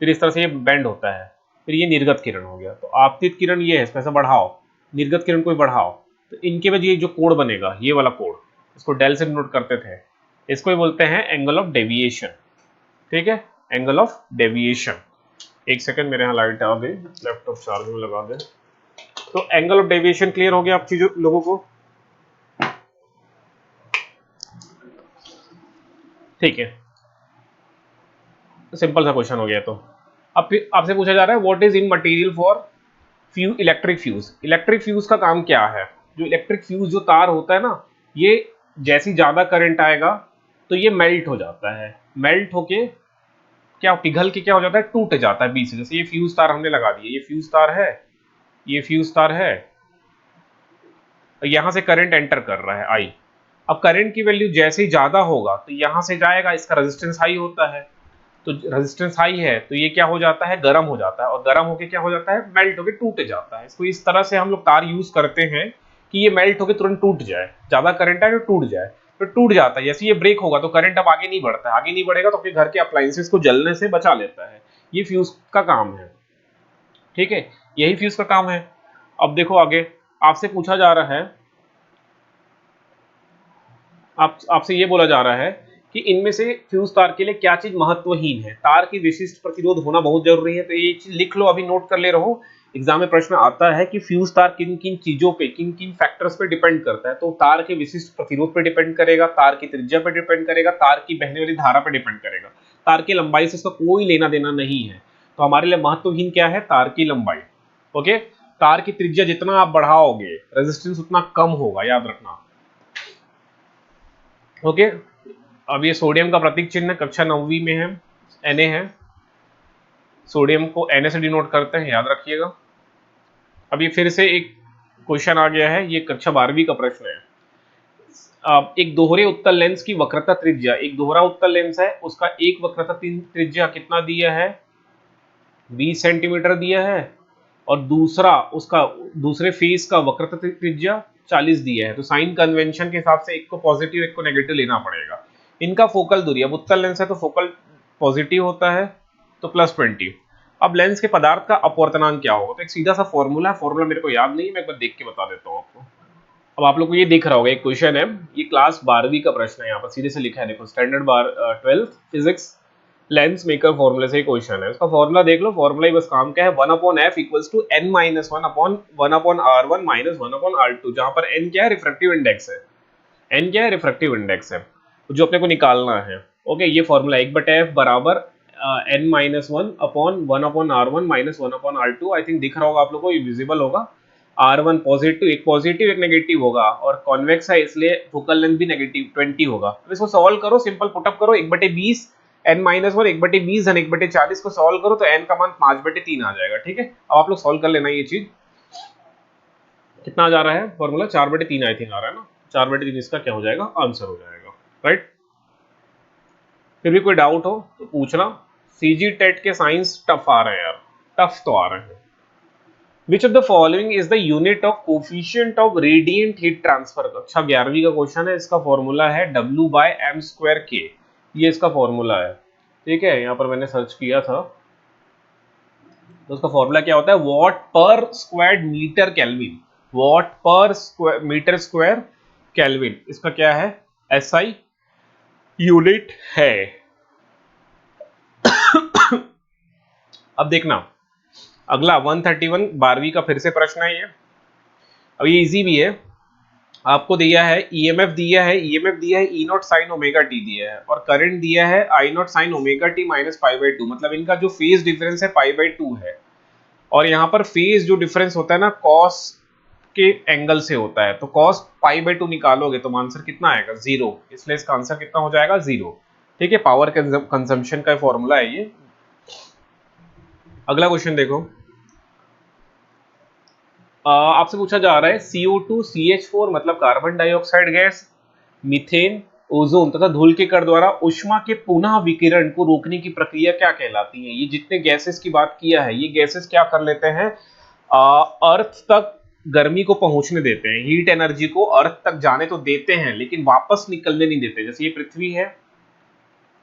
फिर इस तरह से ये बेंड होता है, फिर ये निर्गत किरण हो गया। तो आपतित किरण ये है, इसमें से बढ़ाओ, निर्गत किरण को बढ़ाओ, तो इनके वजह ये जो कोण बनेगा, ये वाला कोण, इसको डेल से नोट करते थे, इसको ही बोलते हैं एंगल ऑफ डेविएशन। ठीक है, एंगल ऑफ डेविएशन। एक सेकंड, मेरे यहाँ लाइट आ गई, लैपटॉप चार्ज में लगा दे। तो एंगल ऑफ डेविएशन क्लियर हो गया आप चीजों लोगों को। ठीक है, सिंपल सा क्वेश्चन हो गया। तो अब आपसे पूछा जा रहा है, what is in material for electric fuse. Electric fuse का काम क्या है। जो इलेक्ट्रिक फ्यूज जो तार होता है ना, ये जैसी ज्यादा करंट आएगा तो ये मेल्ट हो जाता है, मेल्ट होके क्या पिघल के क्या हो जाता है, टूट जाता है बीच से। जैसे ये फ्यूज तार हमने लगा दिया, ये फ्यूज तार है, ये फ्यूज तार है, यहां से करंट एंटर कर रहा है आई। अब करंट की वैल्यू जैसे ही ज्यादा होगा तो यहां से जाएगा, इसका रेजिस्टेंस हाई होता है, तो रेजिस्टेंस हाई है तो ये क्या हो जाता है, गर्म हो जाता है, और गर्म होके क्या हो जाता है, मेल्ट होके टूट जाता है। इसको इस तरह से हम लोग तार यूज करते हैं कि ये मेल्ट होके तुरंत टूट जाए, ज्यादा करंट आए तो टूट जाए, तो टूट जाता है। जैसे ये ब्रेक होगा तो करंट अब आगे नहीं बढ़ता है, आगे नहीं बढ़ेगा तो अपने घर के अप्लायंसेस को जलने से बचा लेता है। ये फ्यूज का काम है। ठीक है, यही फ्यूज का काम है। अब देखो आगे आपसे पूछा जा रहा है, आपसे ये बोला जा रहा है कि इनमें से फ्यूज तार के लिए क्या चीज महत्वहीन है। तार की विशिष्ट प्रतिरोध होना बहुत जरूरी है, तो ये चीज लिख लो, अभी नोट कर ले रहो। एग्जाम में प्रश्न आता है कि फ्यूज तार किन किन चीजों पे, किन किन फैक्टर्स पे डिपेंड करता है। तो तार के विशिष्ट प्रतिरोध पे डिपेंड करेगा, तार की त्रिज्या पे डिपेंड करेगा, तार की बहने वाली धारा पे डिपेंड करेगा। तार की लंबाई से इसका कोई लेना देना नहीं है। तो हमारे लिए महत्वहीन क्या है, तार की लंबाई। ओके, तार की त्रिज्या जितना आप बढ़ाओगे रेजिस्टेंस उतना कम होगा, याद रखना। ओके, अब ये सोडियम का प्रतीक चिन्ह कक्षा 9वीं में है, Na है, सोडियम को Na से डिनोट करते हैं, याद रखिएगा। अब ये फिर से एक क्वेश्चन आ गया है, ये कक्षा 12वीं का प्रश्न है। अब एक दोहरे उत्तल लेंस की वक्रता त्रिज्या, एक दोहरा उत्तल लेंस है, उसका एक वक्रता त्रिज्या कितना दिया है, 20 सेंटीमीटर दिया है, और दूसरा उसका दूसरे फेस का वक्रता त्रिज्या 40 दिया है। तो साइन कन्वेंशन के हिसाब से एक को पॉजिटिव एक को नेगेटिव लेना पड़ेगा। इनका फोकल दूरी, अब उत्तल लेंस है तो फोकल पॉजिटिव होता है तो +20। अब लेंस के पदार्थ का अपवर्तनांक क्या होगा, तो एक सीधा सा फॉर्मूला है, फॉर्मूला मेरे को याद नहीं है, मैं एक बार देख के बता देता हूँ आपको। अब आप लोग को ये दिख रहा होगा, एक क्वेश्चन है, ये क्लास 12वीं का प्रश्न है, यहाँ पर सीधे से लिखा है, देखो स्टैंडर्ड 12 फिजिक्स लेंस मेकर फॉर्मूले से क्वेश्चन है। उसका फॉर्मूला देख लो, फॉर्मूला ही बस काम का है, 1/f equals to n minus one upon 1/r1 minus 1/r2, जहां पर n क्या है, रिफ्रैक्टिव इंडेक्स है, n क्या है, रिफ्रैक्टिव इंडेक्स है, जो अपने को निकालना है। ओके, ये फॉर्मूला 1/f बराबर n minus one upon 1/r1 minus 1/r2, I think दिख रहा होगा आप लोग को, ये विजिबल होगा। R1 पॉजिटिव एक नेगेटिव होगा, और कॉन्वेक्स है इसलिए फोकल लेंथ भी नेगेटिव 20 होगा। अब इसको सॉल्व करो, सिंपल पुटअप करो, 1/20 n माइनस वन 1/20 धन 1/40 को सॉल्व करो तो n का मान 5/3 आ जाएगा। ठीक है, अब आप लोग सॉल्व कर लेना, ये चीज कितना जा रहा है, फॉर्मूला 4/3 आई थिंक आ रहा है ना, 4/3 इसका क्या हो जाएगा, आंसर हो जाएगा। राइट, फिर भी कोई डाउट हो तो पूछना। सीजी टेट के साइंस टफ आ रहे हैं यार, टफ तो आ रहे हैं। Which of the following is the unit of coefficient of radiant heat transfer? अच्छा, 11वीं का क्वेश्चन है, इसका फॉर्मूला है W/m²K, ये इसका फॉर्मूला है। ठीक है, यहाँ पर मैंने सर्च किया था, तो उसका फॉर्मूला क्या होता है, वॉट पर स्क्वायर मीटर केल्विन, वॉट पर मीटर स्क्वायर केल्विन, इसका क्या है, SI यूनिट है। अब देखना अगला 131 12वीं का फिर से प्रश्न है ये। अब ये इजी भी है, आपको दिया है ईएमएफ दिया है, E naught sine omega T दिया है, और करंट दिया है I naught sine omega T minus π/2, मतलब इनका जो फेज डिफरेंस है π/2 है, और यहाँ पर फेज जो डिफरेंस होता है ना कॉस के एंगल से होता है, तो कॉस π/2 निकालोगे तो आंसर कितना आएगा, 0, इसलिए इसका आंसर कितना हो जाएगा, 0। ठीक है, पावर कंजम्पशन का फॉर्मूला है ये। अगला क्वेश्चन देखो, आपसे पूछा जा रहा है CO2 CH4 मतलब carbon dioxide gas, methane, ozone तथा धूल के कण द्वारा ऊष्मा के पुनः विकिरण को रोकने की प्रक्रिया क्या कहलाती है। ये जितने गैसेस की बात किया है, ये गैसेस क्या कर लेते हैं, अर्थ तक गर्मी को पहुंचने देते हैं, हीट एनर्जी को अर्थ तक जाने तो देते हैं लेकिन वापस निकलने नहीं देते। जैसे ये पृथ्वी है,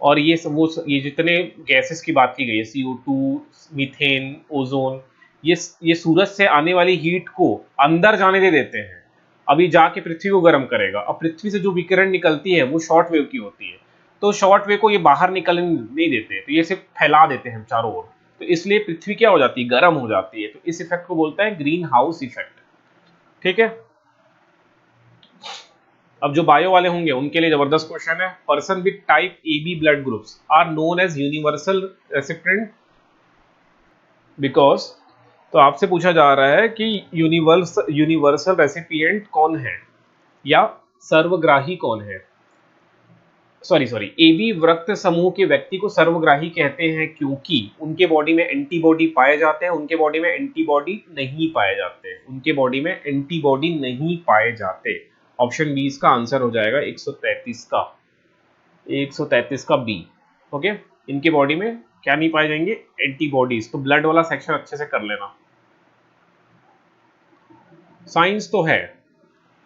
और ये सब वो ये जितने गैसेस की बात की गई है, CO2, मीथेन, ओजोन, ये सूरज से आने वाली हीट को अंदर जाने दे देते हैं, अभी जाके पृथ्वी को गर्म करेगा। अब पृथ्वी से जो विकिरण निकलती है वो शॉर्ट वेव की होती है, तो शॉर्ट वेव को ये बाहर निकलने नहीं देते, तो ये सिर्फ फैला देते हैं चारों ओर, तो इसलिए पृथ्वी क्या हो जाती है, गर्म हो जाती है। तो इस इफेक्ट को बोलते हैं ग्रीन हाउस इफेक्ट। ठीक है, अब जो बायो वाले होंगे उनके लिए जबरदस्त क्वेश्चन है, person with type AB blood groups are known as universal recipient because, तो आपसे पूछा जा रहा है कि यूनिवर्सल रेसिपिएंट कौन है या सर्वग्राही कौन है। सॉरी, AB रक्त समूह के व्यक्ति को सर्वग्राही कहते हैं क्योंकि उनके बॉडी में एंटीबॉडी पाए जाते हैं, उनके बॉडी में एंटीबॉडी नहीं पाए जाते, उनके बॉडी में एंटीबॉडी नहीं पाए जाते। ऑप्शन बी इसका आंसर हो जाएगा 133 का बी। ओके, इनके बॉडी में क्या नहीं पाए जाएंगे, एंटीबॉडीज। तो ब्लड वाला सेक्शन अच्छे से कर लेना। साइंस तो है,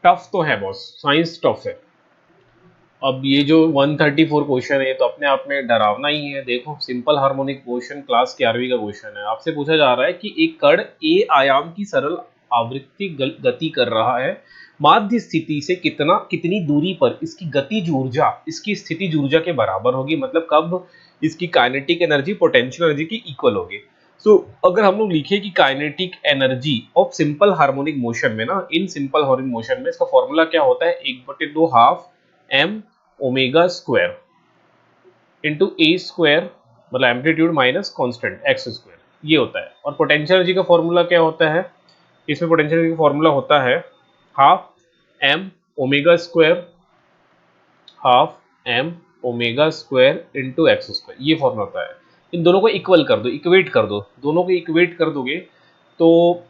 टफ तो है बॉस, साइंस टफ है। अब ये जो 134 क्वेश्चन है तो अपने आप में डरावना ही है। देखो, सिंपल हार्मोनिक क्वेश्चन क्लास 11वीं का क्वेश्चन है। आपसे पूछा जा रहा है कि एक कण ए आयाम की सरल आवृत्ति गति कर रहा है, माध्य स्थिति से कितनी दूरी पर इसकी गतिज ऊर्जा इसकी स्थितिज ऊर्जा के बराबर होगी, मतलब कब इसकी काइनेटिक एनर्जी पोटेंशियल एनर्जी की इक्वल होगी। सो अगर हम लोग लिखे कि kinetic energy of simple harmonic motion में ना, इन सिंपल हार्मोनिक मोशन में इसका फॉर्मूला क्या होता है, 1/2 half m omega square into A square, मतलब amplitude minus constant X square, ये होता है। और पोटेंशियल एनर्जी का फॉर्मूला क्या होता है, इसमें पोटेंशियल एनर्जी का फॉर्मूला होता है half m omega square, half m omega square into x square, ये फॉर्मूला होता है। इन दोनों को इक्वल कर दो, इक्वेट कर दो, दोनों को इक्वेट कर दोगे तो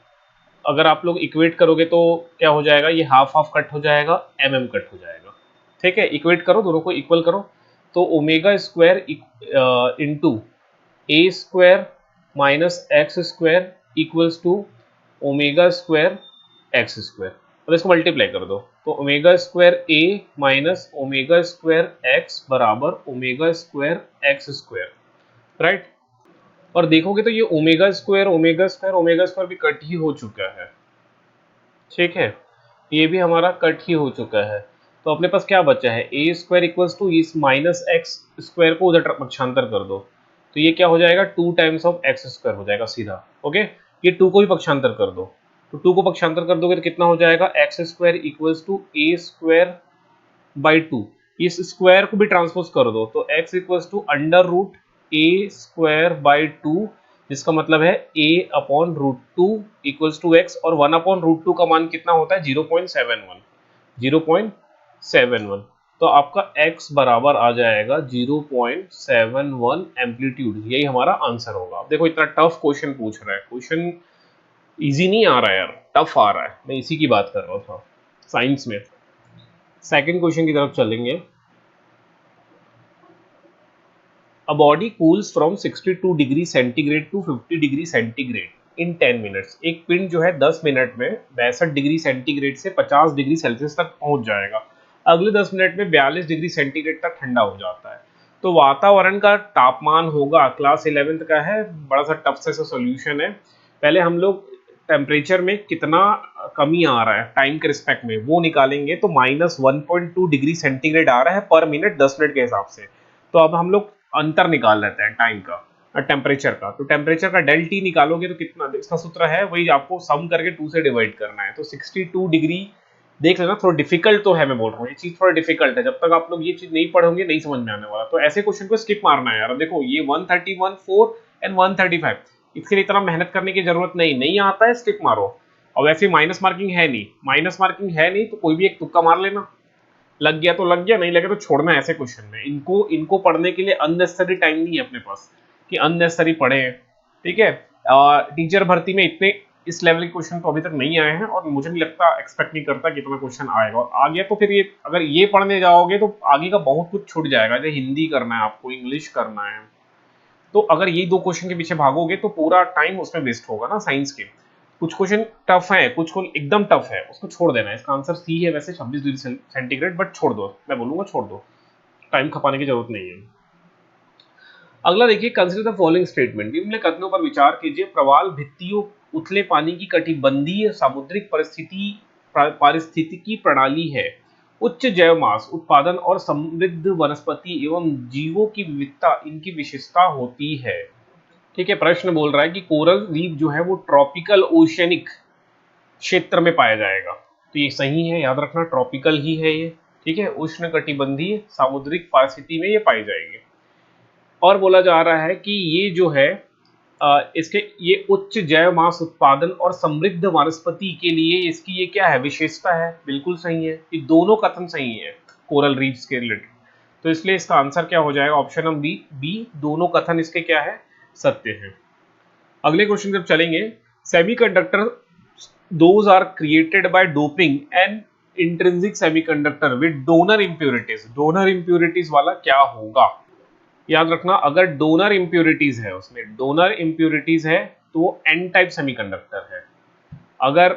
अगर आप लोग इक्वेट करोगे तो क्या हो जाएगा, ये हाफ हाफ कट हो जाएगा, कट हो जाएगा। ठीक है, इक्वेट करो, दोनों को इक्वल करो, तो omega square into A square minus X square equals to omega square X square, और इसको मल्टीप्लाई कर दो, तो omega square A minus omega square X बराबर omega square X square. Right, और देखोगे तो ये omega square omega square omega square भी कट ही हो चुका है। ठीक है, ये भी हमारा कट ही हो चुका है। तो अपने पास क्या बचा है, ए स्क्वायर इक्वल्स टू इस माइनस एक्स स्क्वायर को उधर पक्षांतर कर दो, तो ये क्या हो जाएगा, 2 टाइम्स ऑफ एक्स स्क्वायर हो जाएगा सीधा। ओके, ये 2 को भी पक्षांतर कर दो, तो 2 को पक्षांतर कर दोगे तो कितना हो जाएगा, X square equals to A square by 2। इस स्क्वायर को भी ट्रांसपोज कर दो, तो x equals to under root A square by 2, जिसका मतलब है a upon root 2 equals to X, और 1 अपॉन रूट 2 का मान कितना होता है, 0.71, 0.71। तो आपका x बराबर आ जाएगा 0.71 एम्पलीट्यूड, यही हमारा आंसर होगा। अब देखो इतना टफ क्वेश्चन पूछ रहा है, क्वेश्चन इजी नहीं आ रहा है यार, टफ आ रहा है, मैं इसी की बात कर रहा था साइंस में। सेकंड क्वेश्चन की तरफ चलेंगे। A body cools from 62 degree centigrade to 50 degree centigrade in 10 minutes. एक पिंड जो है 10 मिनट में 62 डिग्री सेंटीग्रेड से 50 डिग्री सेल्सियस तक पहुंच जाएगा। अगले 10 मिनट में 42 डिग्री सेंटीग्रेड तक ठंडा हो जाता है। तो वातावरण का तापमान होगा, क्लास 11th का है, बड़ा सा टफ सा सॉल्यूशन है। पहले हम लोग टेम्परेचर में कितना कमी आ रहा है टाइम के रिस्पेक्ट में वो निकालेंगे, तो -1.2 डिग्री सेंटीग्रेड आ रहा है पर मिनट 10 मिनट के हिसाब से। तो अब हम लोग अंतर निकाल लेते हैं टाइम का, टेम्परेचर का। तो टेम्परेचर का डेल टी निकालोगे तो कितना, इसका सूत्र है वही, आपको सम करके 2 से डिवाइड करना है। तो 62 डिग्री देख लेना, थोड़ा डिफिकल्ट तो है, मैं बोल रहा हूँ ये चीज थोड़ा डिफिकल्ट है, जब तक आप लोग ये चीज नहीं पढ़ोगे नहीं समझ में आने वाला। तो ऐसे क्वेश्चन को स्किप मारना है यार। अब देखो ये 131 4 एंड 135, इसके लिए इतना मेहनत करने की जरूरत नहीं आता है, स्किप मारो। और वैसे माइनस मार्किंग है नहीं, तो कोई भी एक तुक्का मार लेना, लग गया तो लग गया, नहीं लगे तो छोड़ना है ऐसे क्वेश्चन में। इनको पढ़ने के लिए अननेसेसरी टाइम नहीं है अपने पास कि अननेसेसरी पढ़े, ठीक है। टीचर भर्ती में इतने इस लेवल के क्वेश्चन तो अभी तक नहीं आए हैं, और मुझे नहीं लगता, एक्सपेक्ट नहीं करता कि इतना क्वेश्चन आएगा। और आ गया तो फिर ये, अगर ये पढ़ने जाओगे तो आगे का बहुत कुछ छूट जाएगा। जैसे हिंदी करना है आपको, इंग्लिश करना है, तो अगर ये 2 क्वेश्चन के पीछे भागोगे तो पूरा टाइम उसमें वेस्ट होगा ना साइंस के। कुछ क्वेश्चन टफ है, कुछ को एकदम टफ है, उसको छोड़ देना है। इसका आंसर सी है वैसे 26 डिग्री सेंटीग्रेड, बट छोड़ दो, मैं बोलूंगा छोड़ दो, टाइम खपाने की जरूरत नहीं है। अगला देखिए, कंसीडर द फॉलोइंग स्टेटमेंट। निम्न कथनों पर विचार कीजिए। प्रवाल भित्तियों उथले पानी की कटिबंधीय सामुद्रिक पारिस्थितिकी प्रणाली है। उच्च जैव मास उत्पादन और समृद्ध वनस्पति एवं जीवों की विविधता इनकी विशेषता होती है। ठीक है, प्रश्न बोल रहा है कि कोरल रीफ जो है वो ट्रॉपिकल ओशियनिक क्षेत्र में पाया जाएगा। तो ये सही है, याद रखना, ट्रॉपिकल ही है ये, ठीक है, उष्ण कटिबंधीय सामुद्रिक परिस्थिति में ये पाई जाएगी। और बोला जा रहा है कि ये जो है इसके ये उच्च जैव मास उत्पादन और समृद्ध वनस्पति के लिए इसकी ये क्या है, विशेषता है। बिल्कुल सही है, ये दोनों कथन सही है कोरल रीफ्स के रिलेटेड। तो इसलिए इसका आंसर क्या हो जाएगा, ऑप्शन नंबर बी, दोनों कथन इसके क्या है, सत्य है। अगले क्वेश्चन की तरफ चलेंगे। Semiconductor those are created by doping and intrinsic semiconductor with donor impurities. Donor impurities वाला क्या होगा, याद रखना, अगर डोनर इंप्योरिटीज है, उसमें डोनर इंप्योरिटीज है तो वो एन टाइप सेमीकंडक्टर है। अगर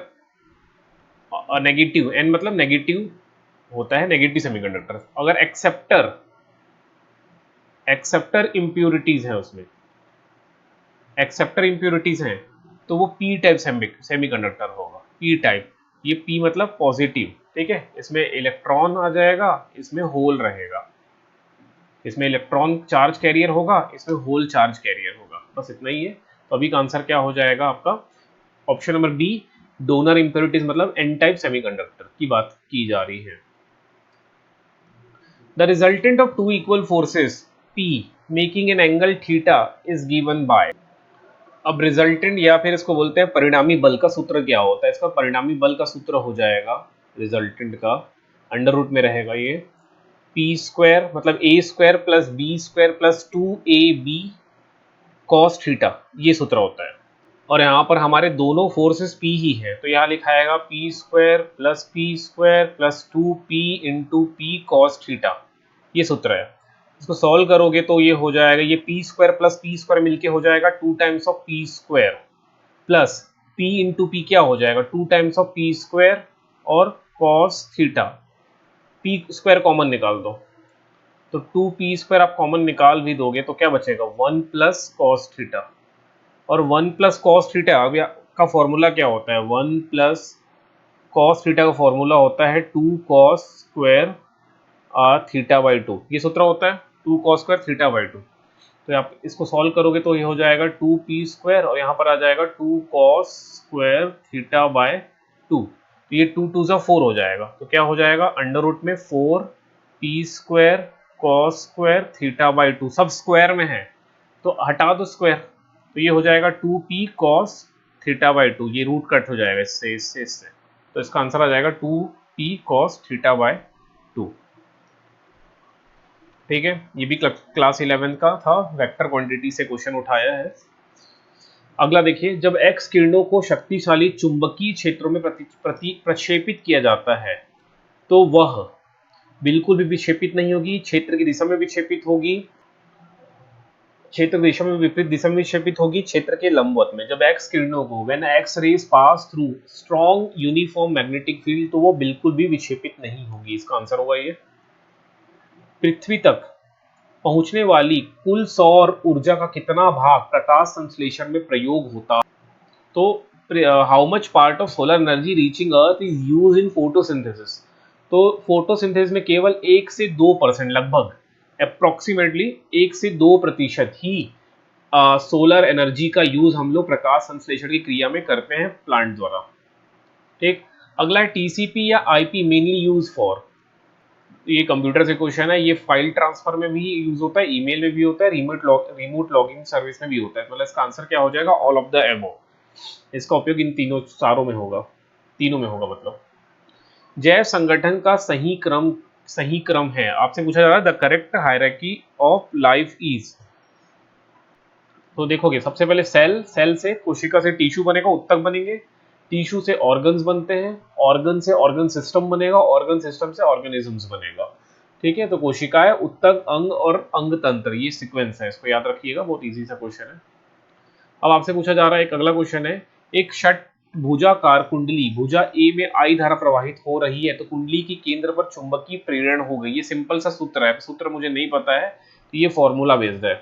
नेगेटिव, एन मतलब नेगेटिव होता है, नेगेटिव सेमीकंडक्टर। अगर एक्सेप्टर इंप्योरिटीज है, उसमें एक्सेप्टर इंप्योरिटीज हैं तो वो पी टाइप सेमीकंडक्टर होगा, पी टाइप। ये पी मतलब पॉजिटिव, ठीक है, इसमें इलेक्ट्रॉन आ जाएगा, इसमें होल रहेगा, इसमें इलेक्ट्रॉन चार्ज कैरियर होगा, इसमें होल चार्ज कैरियर होगा, बस इतना ही है। तो अभी का आंसर क्या हो जाएगा आपका, option number B, donor impurities मतलब एन टाइप सेमीकंडक्टर की बात की जा रही है। The resultant of two equal forces P making an angle theta is given by. अब रिजल्टेंट या फिर इसको बोलते हैं परिणामी बल का सूत्र क्या होता है, इसका परिणामी बल का सूत्र हो जाएगा रिजल्टेंट का, अंडर रूट में रहेगा ये पी स्क्वायर मतलब A square plus B square plus 2ab cos theta, ये सूत्र होता है। और यहाँ पर हमारे दोनों फोर्सेस P ही है, तो यहाँ लिखा आएगा P square plus 2p into P cos theta, ये सूत्र है। इसको सॉल्व करोगे तो ये हो जाएगा, ये P square plus P square मिलके हो जाएगा 2 times of P square plus p into P क्या हो जाएगा 2 टाइम्स ऑफ पी स्क्वायर और cos theta, P square common निकाल दो, तो 2p स्क्वायर आप कॉमन निकाल भी दोगे तो क्या बचेगा 1 प्लस कॉस थीटा। और 1 प्लस कॉस थीटा का फॉर्मूला क्या होता है, 1 प्लस कॉस थीटा का फॉर्मूला होता है 2 cos स्क्वायर थीटा बाई 2, ये सूत्र होता है 2 cos स्क्वायर थीटा बाई 2। तो आप इसको सॉल्व करोगे तो ये हो जाएगा 2p स्क्वायर और यहाँ पर आ जाएगा 2 cos स्क्वायर थीटा बाय 2। तो ये 2 2 जा 4 हो जाएगा, तो क्या हो जाएगा अंडर रूट में 4p square cos square theta by 2, सब स्क्वायर में है तो हटा दो स्क्वायर, तो ये हो जाएगा 2p cos थीटा बाय 2, ये रूट कट हो जाएगा इससे, तो इसका आंसर आ जाएगा 2p cos थीटा बाय 2। ठीक है, ये भी क्लास 11 का था, वेक्टर क्वांटिटी से क्वेश्चन उठाया है। अगला देखिए, जब एक्स किरणों को शक्तिशाली चुंबकीय क्षेत्रों में प्रक्षेपित किया जाता है तो वह बिल्कुल भी विक्षेपित नहीं होगी, क्षेत्र की दिशा में विक्षेपित होगी, क्षेत्र की दिशा में विपरीत दिशा में विक्षेपित होगी, क्षेत्र के लंबवत में। जब एक्स किरणों को when X rays pass through strong uniform magnetic field, तो वो बिल्कुल भी विक्षेपित नहीं होगी, इसका आंसर होगा ये। पृथ्वी तक पहुंचने वाली कुल सौर ऊर्जा का कितना भाग प्रकाश संश्लेषण में प्रयोग होता, तो how much part of solar energy reaching earth is use in photosynthesis, तो फोटोसिंथेसिस में केवल 1 से 2% लगभग अप्रोक्सीमेटली 1 से 2% ही सोलर एनर्जी का यूज हम लोग प्रकाश संश्लेषण की क्रिया में करते हैं प्लांट द्वारा। ठीक, अगला है टीसीपी या आईपी मेनली यूज फॉर, ये कंप्यूटर से क्वेश्चन है, ये फाइल ट्रांसफर में भी यूज होता है, ईमेल में भी होता है, रिमोट लॉगिंग सर्विस में भी होता है, मतलब इसका आंसर क्या हो जाएगा ऑल ऑफ द एबो। इसका उपयोग इन चारों में होगा, तीनों में होगा मतलब। जैव संगठन का सही क्रम है, आपसे पूछा जा रहा है the correct hierarchy of life is, तो देखोगे सबसे पहले सेल से कोशिका से टिश्यू बनेगा, उत्तक बनेंगे, टिश्यू से ऑर्गन्स बनते हैं, ऑर्गन से ऑर्गन सिस्टम बनेगा, ऑर्गन सिस्टम से ऑर्गेनिजम्स बनेगा। ठीक है, तो कोशिकाएं, उत्तक, अंग और अंग तंत्र, ये सीक्वेंस है, इसको याद रखिएगा, बहुत इजी सा क्वेश्चन है। अब आपसे पूछा जा रहा है एक अगला क्वेश्चन है, एक षटभुजाकार कुंडली, भुजा ए में आई धारा प्रवाहित हो रही है, तो कुंडली की केंद्र पर चुंबकीय प्रेरण हो गई। ये सिंपल सा सूत्र है, सूत्र मुझे नहीं पता है, तो ये फॉर्मूला बेस्ड है,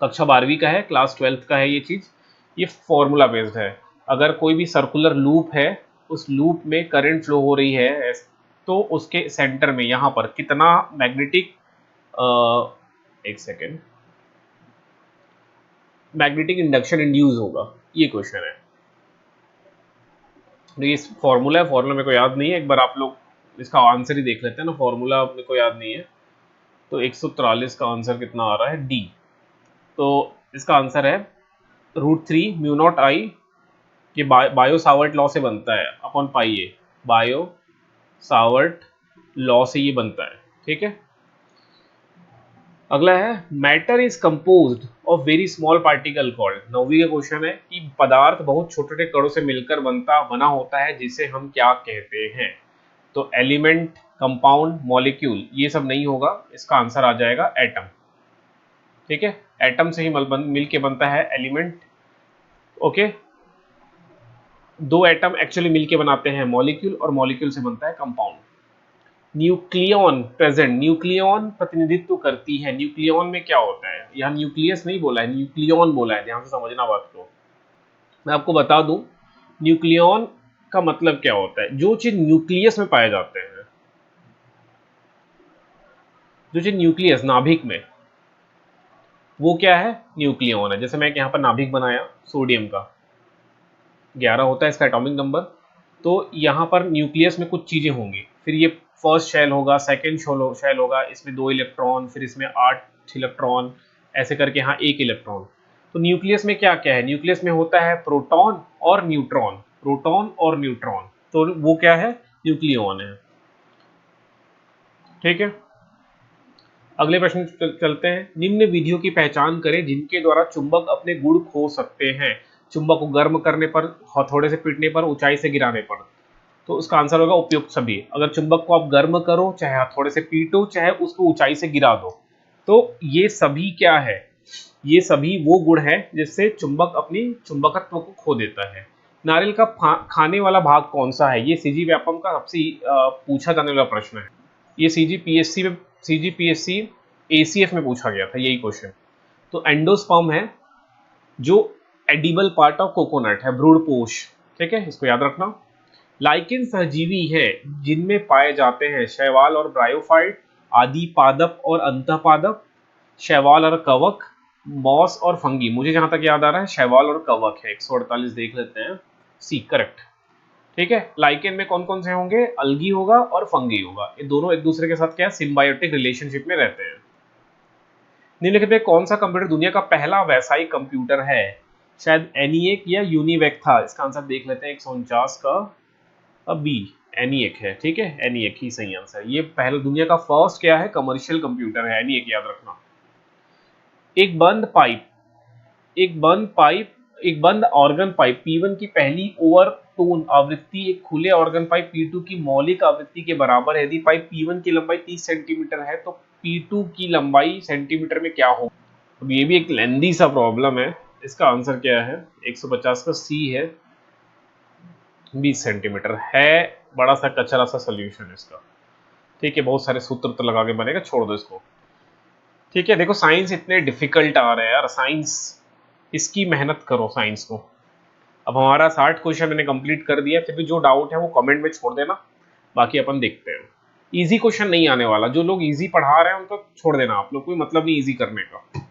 कक्षा 12वीं का है, क्लास 12th का है ये चीज, ये फॉर्मूला बेस्ड है। अगर कोई भी सर्कुलर लूप है, उस लूप में करंट फ्लो हो रही है, तो उसके सेंटर में यहाँ पर कितना मैग्नेटिक एक सेकेंड मैग्नेटिक इंडक्शन इंड्यूस होगा, ये क्वेश्चन है। तो ये फॉर्मूला है, फॉर्मूला मेरे को याद नहीं है, एक बार आप लोग इसका आंसर ही देख लेते हैं ना, फॉर्मूला मेरे को याद नहीं है। तो 143 का आंसर कितना आ रहा है, डी। तो इसका आंसर है √3 म्यू नॉट आई, ये बायो सावर्ट लॉ से बनता है, upon pi A, Biot Savart law से ये बनता है। ठीक है, अगला है matter is composed of very small particle called, 9वीं का क्वेश्चन है कि पदार्थ बहुत छोटे छोटे कणों से मिलकर बना होता है, जिसे हम क्या कहते हैं, तो एलिमेंट, कंपाउंड, मॉलिक्यूल, ये सब नहीं होगा, इसका आंसर आ जाएगा एटम। ठीक है, एटम से ही मिल के बनता है एलिमेंट। ओके, दो एटम एक्चुअली मिलके बनाते हैं मॉलिक्यूल, और मॉलिक्यूल से बनता है कंपाउंड। न्यूक्लियन प्रेजेंट, न्यूक्लियन प्रतिनिधित्व करती है, न्यूक्लियन में क्या होता है, यहाँ न्यूक्लियस नहीं बोला है, न्यूक्लियन बोला है, ध्यान से समझना बात को। मैं आपको बता दूं न्यूक्लियन का मतलब क्या होता है, जो चीज न्यूक्लियस में पाए जाते हैं, जो चीज न्यूक्लियस नाभिक में, वो क्या है, न्यूक्लियन है। जैसे मैं यहाँ पर नाभिक बनाया सोडियम का, 11 होता है इसका एटॉमिक नंबर, तो यहाँ पर न्यूक्लियस में कुछ चीजें होंगी, फिर ये फर्स्ट शेल होगा, सेकेंड शेल होगा, इसमें 2 इलेक्ट्रॉन, फिर इसमें 8 इलेक्ट्रॉन, ऐसे करके यहाँ 1 इलेक्ट्रॉन। तो न्यूक्लियस में क्या क्या है, न्यूक्लियस में होता है प्रोटॉन और न्यूट्रॉन, प्रोटॉन और न्यूट्रॉन, तो वो क्या है, न्यूक्लियन है। ठीक है, अगले प्रश्न चलते हैं। निम्न विधियों की पहचान करें जिनके द्वारा चुंबक अपने गुण खो सकते हैं, चुंबक को गर्म करने पर, हथौड़े से पीटने पर, ऊंचाई से गिराने पर, तो उसका आंसर होगा उपयुक्त सभी। अगर चुंबक को आप गर्म करो, चाहे हथौड़े से पीटो, चाहे उसको ऊंचाई से गिरा दो, तो ये सभी क्या है, ये सभी वो गुण है जिससे चुंबक अपनी चुंबकत्व को खो देता है। नारियल का खाने वाला भाग कौन सा है, ये सीजी व्यापम का सबसे पूछा जाने वाला प्रश्न है, ये सीजीपीएससी एसीएफ में पूछा गया था यही क्वेश्चन। तो एंडोस्पर्म है, जो एडिबल पार्ट ऑफ कोकोनट है, भ्रूणपोष। ठीक है, इसको याद रखना। लाइकेन सहजीवी है जिनमें पाए जाते हैं शैवाल और ब्रायोफाइट, आदि पादप और अंतःपादप, शैवाल और कवक, मॉस और फंगी। मुझे जहां तक याद आ रहा है शैवाल और कवक है। 148 देख लेते हैं, सी करेक्ट। ठीक है, लाइकेन में कौन कौन से होंगे? अलगी होगा और फंगी होगा। ये दोनों एक दूसरे के साथ क्या है, सिम्बायोटिक रिलेशनशिप में रहते हैं। निम्नलिखित में कौन सा कंप्यूटर दुनिया का पहला व्यावसायिक कंप्यूटर है? शायद एनिएक या यूनिवेक था। इसका आंसर देख लेते हैं 149 का। अब बी एनिएक है। ठीक है, एनिएक ही सही आंसर। ये पहला दुनिया का फर्स्ट क्या है, कमर्शियल कंप्यूटर है एनिएक, याद रखना। एक बंद पाइप एक बंद ऑर्गन पाइप P1 की पहली ओवर टोन आवृत्ति एक खुले ऑर्गन पाइप P2 की मौलिक आवृत्ति के बराबर है। यदि पाइप P1 की लंबाई 30 सेंटीमीटर है तो P2 की लंबाई सेंटीमीटर में क्या होगी? अब ये भी एक लेंदी सा प्रॉब्लम है। इसका आंसर क्या है? 150 का सी है, 20 सेंटीमीटर है। बड़ा सा कचरा सा सोल्यूशन है इसका। ठीक है, बहुत सारे सूत्र तो लगा के बनेगा, छोड़ दो इसको। ठीक है, देखो साइंस इतने डिफिकल्ट आ रहे हैं यार, साइंस इसकी मेहनत करो साइंस को। अब हमारा 60 क्वेश्चन मैंने कंप्लीट कर दिया, फिर भी जो डाउट है वो कमेंट में छोड़ देना, बाकी अपन देखते हैं। इजी क्वेश्चन नहीं आने वाला, जो लोग इजी पढ़ा रहे हैं उनको छोड़ देना, आप लोग कोई मतलब नहीं इजी करने का।